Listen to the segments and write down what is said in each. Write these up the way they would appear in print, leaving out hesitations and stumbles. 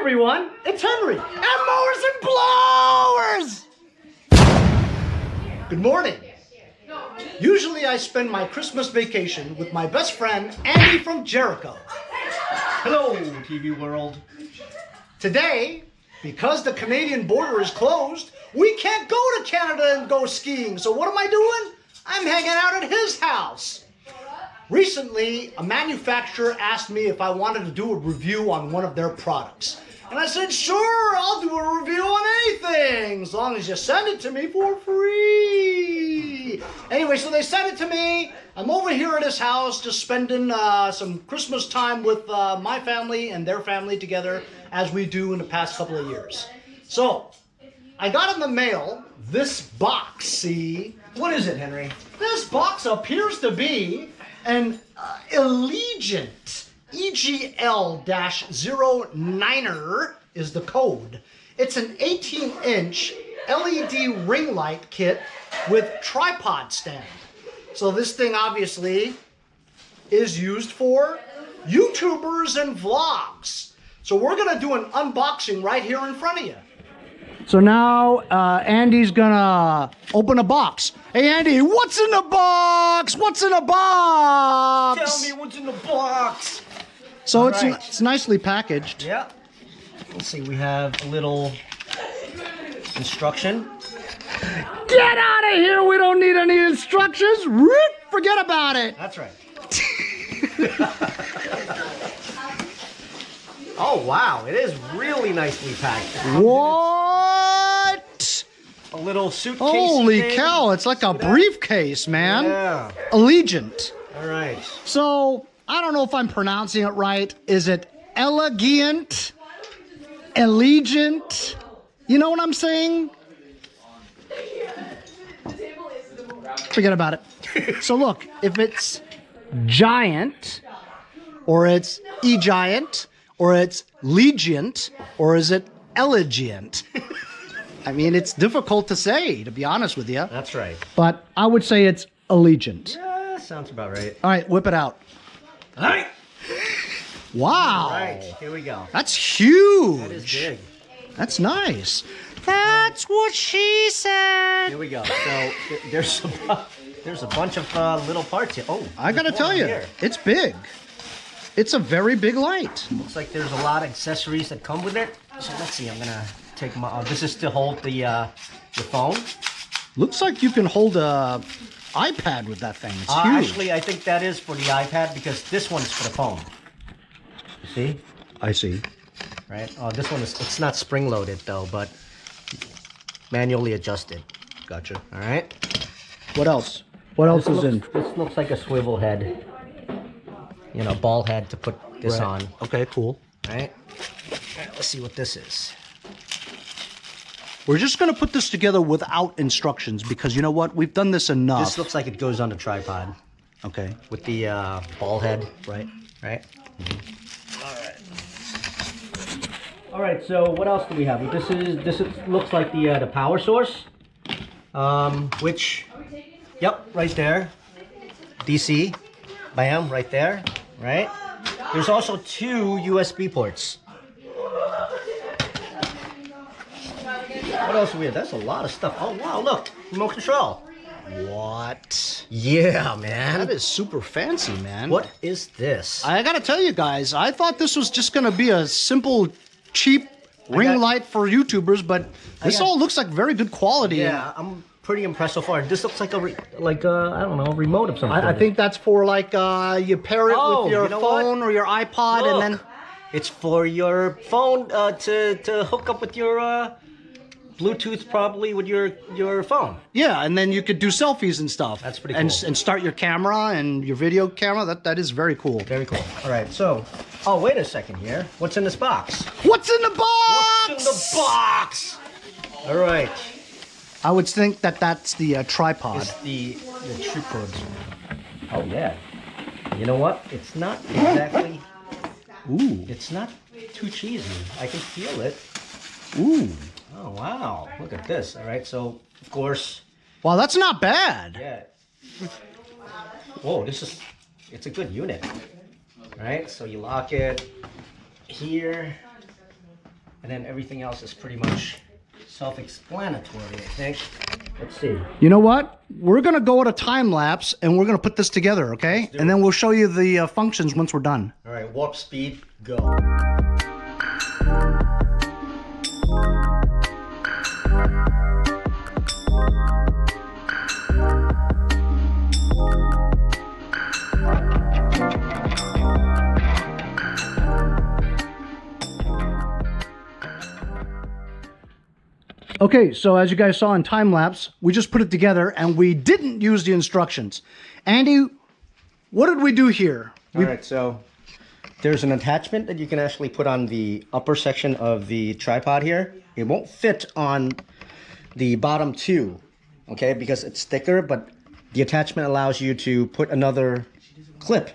everyone, it's Henry and Mowers and Blowers! Good morning. Usually I spend my Christmas vacation with my best friend, Andy from Jericho. Hello, TV world. Today, because the Canadian border is closed, we can't go to Canada and go skiing. So what am I doing? I'm hanging out at his house. Recently, a manufacturer asked me if I wanted to do a review on one of their products. And I said, sure, I'll do a review on anything, as long as you send it to me for free. Anyway, so they sent it to me. I'm over here at his house, just spending some Christmas time with my family and their family together, as we do in the past couple of years. So, I got in the mail this box, see? What is it, Henry? This box appears to be an Elegiant EGL-09 is the code. It's an 18-inch LED ring light kit with tripod stand. So this thing obviously is used for YouTubers and vlogs. So we're gonna do an unboxing right here in front of you. So now Andy's gonna open a box. Hey Andy, what's in the box? What's in the box? Tell me what's in the box. So it's nicely packaged. Yeah. Let's see, we have a little instruction. Get out of here! We don't need any instructions. Forget about it. That's right. Oh wow, it is really nicely packed. What? A little suitcase. Holy thing. cow! It's like a briefcase, man. Yeah. Elegiant. All right. So I don't know if I'm pronouncing it right. Is it Elegiant? Elegiant? You know what I'm saying? Forget about it. So look, if it's giant, or it's E-giant, or it's Legiant, or is it Elegiant? I mean, it's difficult to say, to be honest with you. That's right. But I would say it's Elegiant. Yeah, sounds about right. All right, whip it out. All right. Wow. All right, here we go. That's huge. That is big. That's nice. That's what she said. Here we go. So there's a bunch of little parts here. Oh, I gotta tell you, it's big. It's a very big light. Looks like there's a lot of accessories that come with it. So let's see. I'm gonna take my. This is to hold the phone. Looks like you can hold a iPad with that thing. It's huge. Actually, I think that is for the iPad because this one is for the phone. You see? I see. Right. Oh, this one is. It's not spring loaded though, but manually adjusted. Gotcha. All right. What else? What else is in? This looks like a swivel head. You know, ball head to put this on. Okay, cool. Right. Let's see what this is. We're just gonna put this together without instructions because you know what? We've done this enough. This looks like it goes on the tripod. Okay. With the ball head. Right. Right. All right. So what else do we have? This looks like the power source, which, yep, right there, DC, bam, right there, right. There's also 2 USB ports. What else do we have? That's a lot of stuff. Oh wow, look, remote control. What? Yeah, man. That is super fancy, man. What is this? I gotta tell you guys, I thought this was just gonna be a simple, cheap ring light for YouTubers, but this all looks like very good quality. Yeah, I'm pretty impressed so far. This looks like I don't know, a remote of some sort. I think that's for like you pair it with your you know phone or your iPod. Look, and then it's for your phone to hook up with your Bluetooth, probably with your phone. yeah, and then you could do selfies and stuff. That's pretty and, cool. and start your camera and your video camera. That is very cool. Very cool. All right, so wait a second here. What's in this box? What's in the box? What's in the box? All right. I would think that's the tripod. It's the tripod. Oh yeah. You know what? It's not exactly. Ooh. It's not too cheesy. I can feel it. Ooh. Oh wow! Look at this. All right. So of course. Wow, that's not bad. Yeah. Whoa! It's a good unit. Right. So you lock it here. And then everything else is pretty much self-explanatory, I think. Let's see. You know what? We're going to go at a time lapse and we're going to put this together, okay? And then we'll show you the functions once we're done. All right, warp speed, go. Okay, so as you guys saw in time lapse, we just put it together and we didn't use the instructions. Andy, what did we do here? All right, so there's an attachment that you can actually put on the upper section of the tripod here. It won't fit on the bottom two, okay, because it's thicker, but the attachment allows you to put another clip.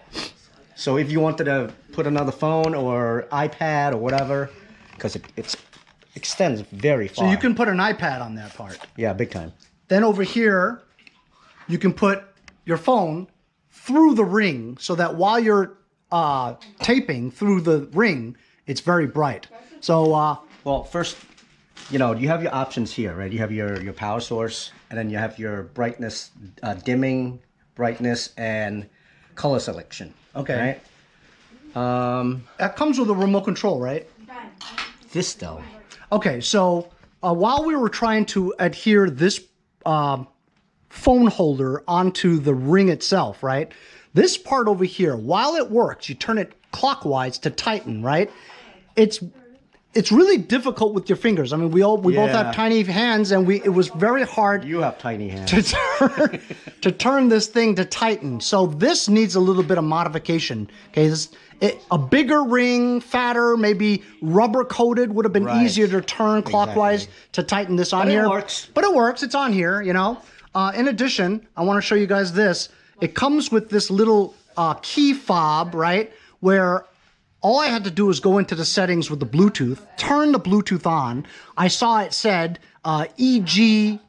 So if you wanted to put another phone or iPad or whatever, because it's extends very far. So you can put an iPad on that part. Yeah, big time. Then over here, you can put your phone through the ring so that while you're taping through the ring, it's very bright. So, well, first, you know, you have your options here, right? You have your power source, and then you have your brightness, dimming, brightness, and color selection. okay. Right? That comes with a remote control, right? This though. Okay, so while we were trying to adhere this phone holder onto the ring itself, right? This part over here, while it works, you turn it clockwise to tighten, right? It's really difficult with your fingers. I mean, we both have tiny hands, and it was very hard. You have tiny hands. To turn this thing to tighten. So this needs a little bit of modification. Okay, a bigger ring, fatter, maybe rubber coated would have been easier to turn clockwise to tighten this on here. But it works. But it works. It's on here, you know. In addition, I want to show you guys this. It comes with this little key fob, right, where all I had to do was go into the settings with the Bluetooth, turn the Bluetooth on. I saw it said EG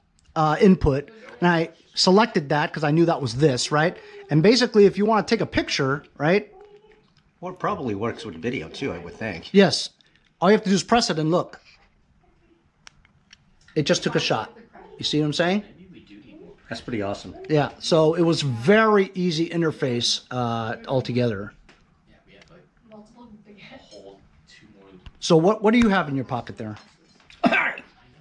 input, and I selected that because I knew that was this, right? And basically, if you want to take a picture, right? Well, it probably works with video too, I would think. Yes. All you have to do is press it and look. It just took a shot. You see what I'm saying? That's pretty awesome. Yeah. So it was very easy interface altogether. So what do you have in your pocket there?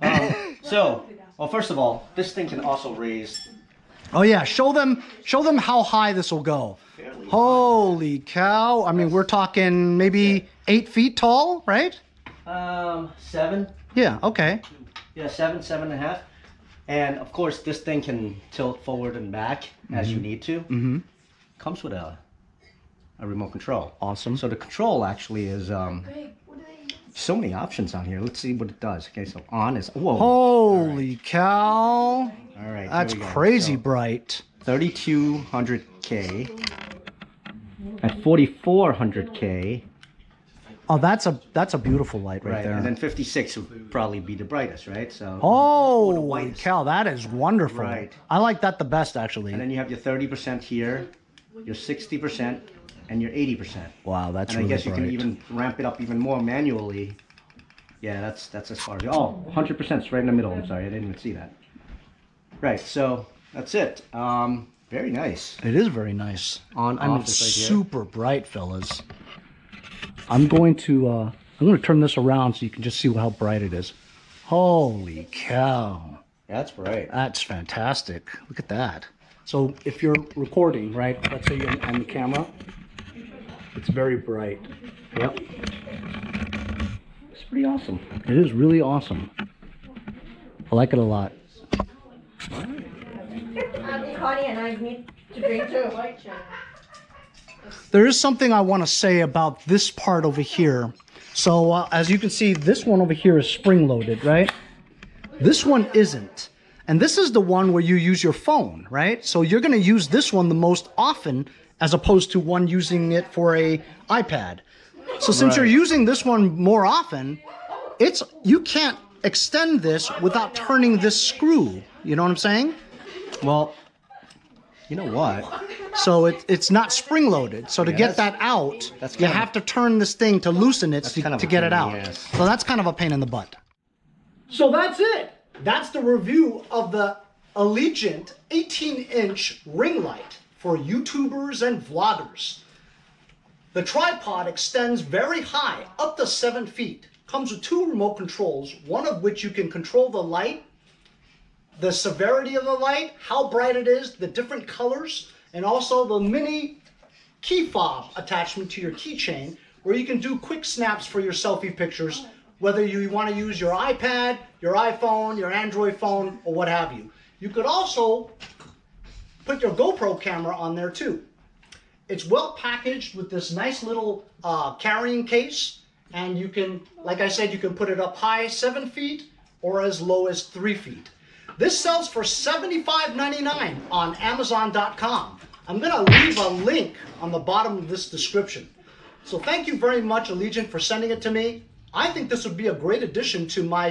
Well, first of all, this thing can also raise. Oh yeah, show them how high this will go. Holy cow! I mean, we're talking maybe 8 feet tall, right? 7. Yeah. Okay. Yeah, 7.5. And of course, this thing can tilt forward and back as you need to. Mm-hmm. Comes with a remote control. Awesome. So the control actually is so many options on here. Let's see what it does. Okay, so on is whoa. Holy cow! All right, That's crazy bright. 3200K at 4400K. Oh, that's a beautiful light right there. And then 56 would probably be the brightest, right? So holy cow, that is wonderful. Right. I like that the best actually. And then you have your 30% here, your 60%, and your 80%. Wow, that's and really I guess you bright. can even ramp it up even more manually. Yeah, that's as far as 100% is right in the middle. I'm sorry, I didn't even see that. Right, so that's it. Very nice. It is very nice. I mean, right super bright, fellas. I'm going to turn this around so you can just see how bright it is. Holy cow. That's bright. That's fantastic. Look at that. So if you're recording, right, let's say you're on the camera, it's very bright. Yep. It's pretty awesome. It is really awesome. I like it a lot. Connie and I need to drink too. There is something I want to say about this part over here. So as you can see, this one over here is spring-loaded, right? This one isn't. And this is the one where you use your phone, right? So you're going to use this one the most often as opposed to one using it for a iPad. So since you're using this one more often, you can't extend this without turning this screw. You know what I'm saying? Well, You know what? So it's not spring loaded. So to Yeah, get that's- that out, that's you kind of have to turn this thing to loosen it That's to, kind of to a get it pain in out. the ass. So that's kind of a pain in the butt. So that's it. That's the review of the Elegiant 18-inch ring light for YouTubers and vloggers. The tripod extends very high, up to 7 feet. Comes with 2 remote controls, one of which you can control the light, the severity of the light, how bright it is, the different colors, and also the mini key fob attachment to your keychain where you can do quick snaps for your selfie pictures, whether you want to use your iPad, your iPhone, your Android phone, or what have you. You could also put your GoPro camera on there too. It's well packaged with this nice little carrying case, and you can, like I said, you can put it up high 7 feet or as low as 3 feet. This sells for $75.99 on Amazon.com. I'm going to leave a link on the bottom of this description. So thank you very much, Elegiant, for sending it to me. I think this would be a great addition to my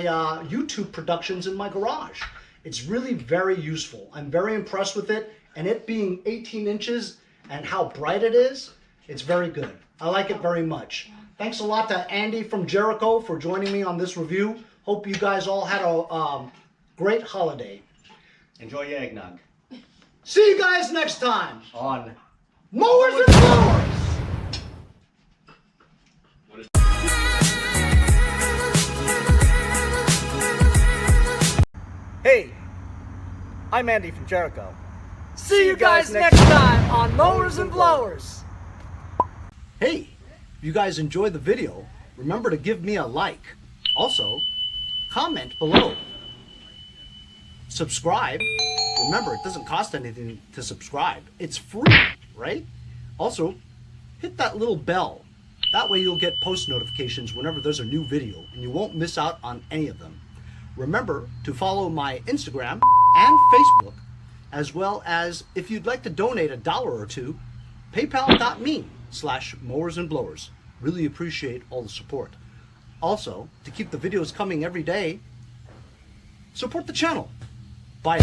YouTube productions in my garage. It's really very useful. I'm very impressed with it, and it being 18 inches and how bright it is, it's very good. I like it very much. Thanks a lot to Andy from Jericho for joining me on this review. Hope you guys all had a great holiday. Enjoy your eggnog. See you guys next time. On. Mowers and blowers! Hey, I'm Andy from Jericho. See you guys next time on Mowers and Blowers. Hey, if you guys enjoyed the video, remember to give me a like. Also, comment below. Subscribe. Remember, it doesn't cost anything to subscribe. It's free, right? Also, hit that little bell. That way you'll get post notifications whenever there's a new video and you won't miss out on any of them. Remember to follow my Instagram and Facebook, as well as if you'd like to donate $1 or $2, paypal.me/mowersandblowers. Really appreciate all the support. Also, to keep the videos coming every day, support the channel. Bye.